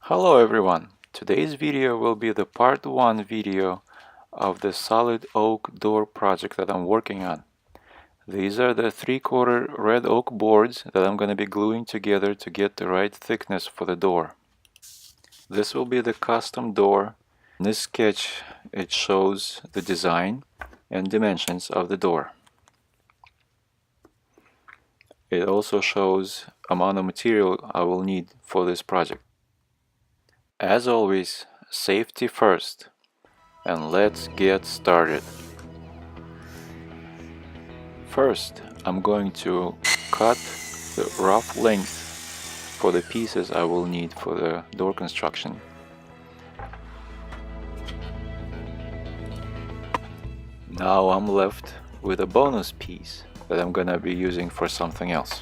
Hello everyone! Today's video will be the part 1 video of the solid oak door project that I'm working on. These are the 3/4 red oak boards that I'm going to be gluing together to get the right thickness for the door. This will be the custom door. In this sketch it shows the design and dimensions of the door. It also shows amount of material I will need for this project. As always, safety first, and let's get started. First, I'm going to cut the rough length for the pieces I will need for the door construction. Now I'm left with a bonus piece that I'm gonna be using for something else.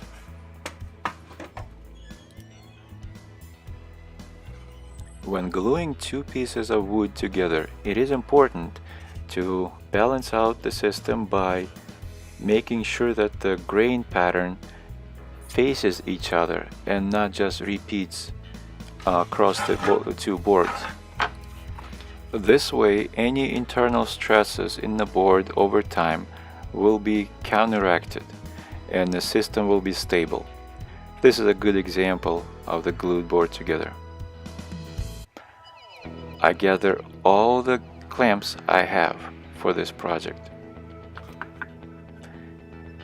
When gluing two pieces of wood together, it is important to balance out the system by making sure that the grain pattern faces each other and not just repeats across the two boards. This way, any internal stresses in the board over time will be counteracted and the system will be stable. This is a good example of the glued board together. I gather all the clamps I have for this project.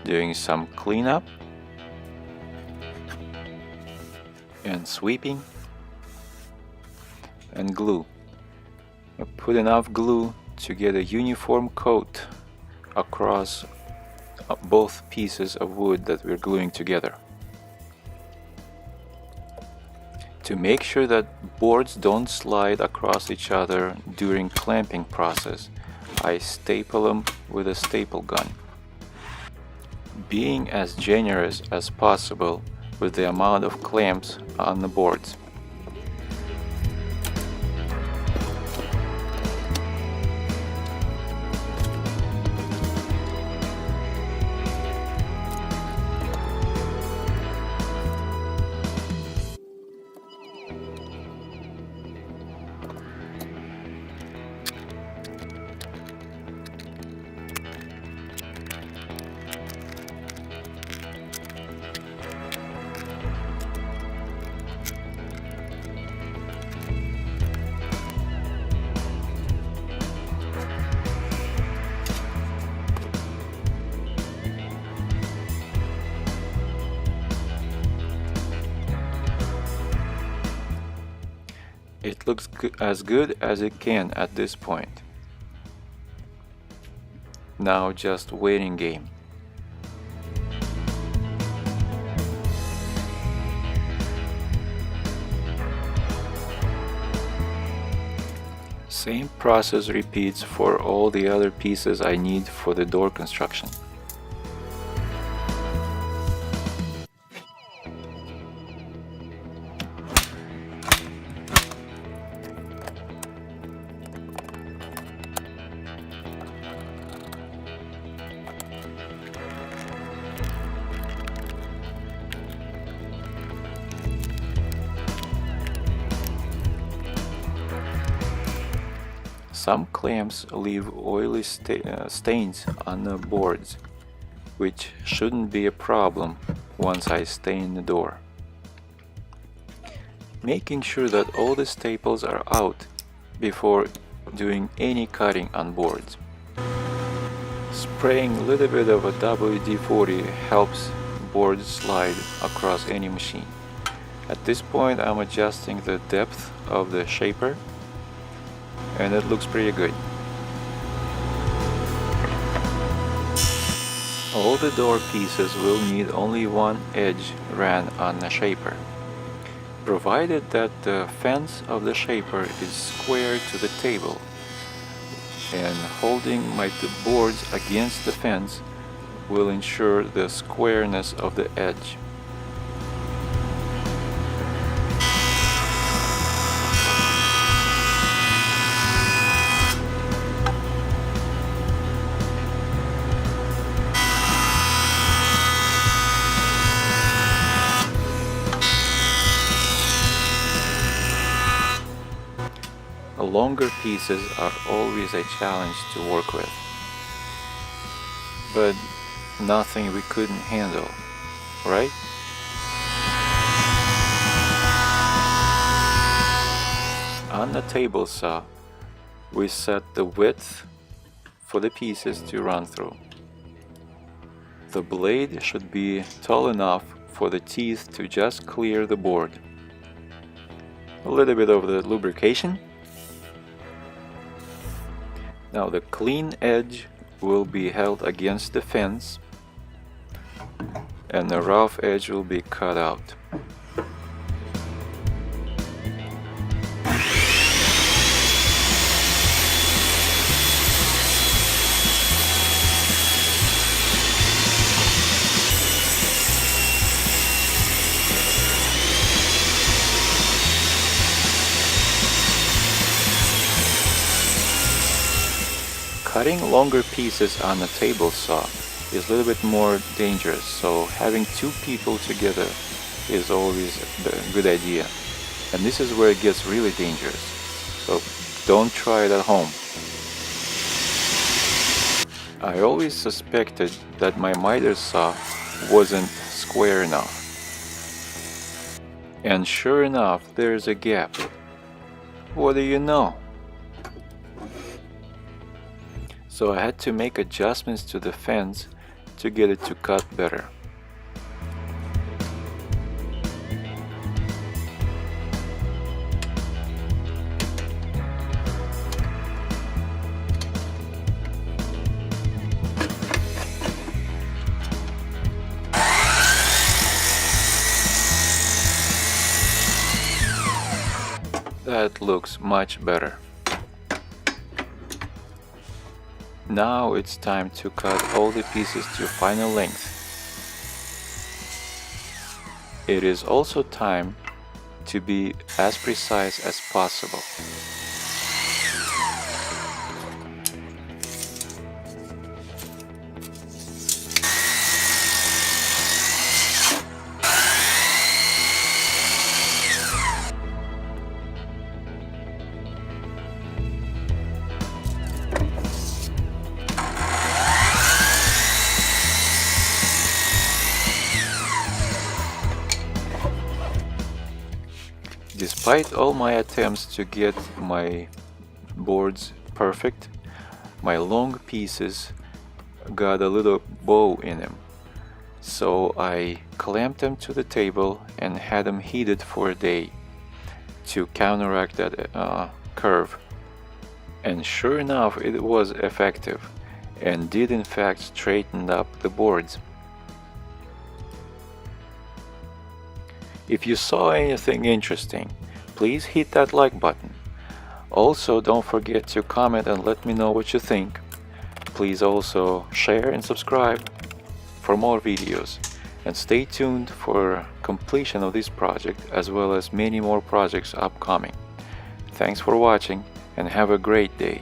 Doing some cleanup and sweeping and glue. I put enough glue to get a uniform coat across both pieces of wood that we're gluing together. To make sure that boards don't slide across each other during clamping process, I staple them with a staple gun. Being as generous as possible with the amount of clamps on the boards. It looks as good as it can at this point. Now just waiting game. Same process repeats for all the other pieces I need for the door construction. Some clamps leave oily stains on the boards, which shouldn't be a problem once I stain the door. Making sure that all the staples are out before doing any cutting on boards. Spraying a little bit of a WD-40 helps boards slide across any machine. At this point, I'm adjusting the depth of the shaper, and it looks pretty good. All the door pieces will need only one edge ran on the shaper, provided that the fence of the shaper is square to the table, and holding my boards against the fence will ensure the squareness of the edge. Longer pieces are always a challenge to work with, but nothing we couldn't handle, right? On the table saw, we set the width for the pieces to run through. The blade should be tall enough for the teeth to just clear the board. A little bit of the lubrication. Now the clean edge will be held against the fence and the rough edge will be cut out. Cutting longer pieces on a table saw is a little bit more dangerous, so having two people together is always a good idea. And this is where it gets really dangerous, so don't try it at home. I always suspected that my miter saw wasn't square enough. And sure enough, there's a gap. What do you know? So I had to make adjustments to the fence to get it to cut better. That looks much better. Now it's time to cut all the pieces to final length. It is also time to be as precise as possible. Despite all my attempts to get my boards perfect, my long pieces got a little bow in them. So I clamped them to the table and had them heated for a day to counteract that curve. And sure enough, it was effective and did in fact straighten up the boards. If you saw anything interesting, please hit that like button. Also, don't forget to comment and let me know what you think. Please also share and subscribe for more videos. And stay tuned for completion of this project as well as many more projects upcoming. Thanks for watching and have a great day.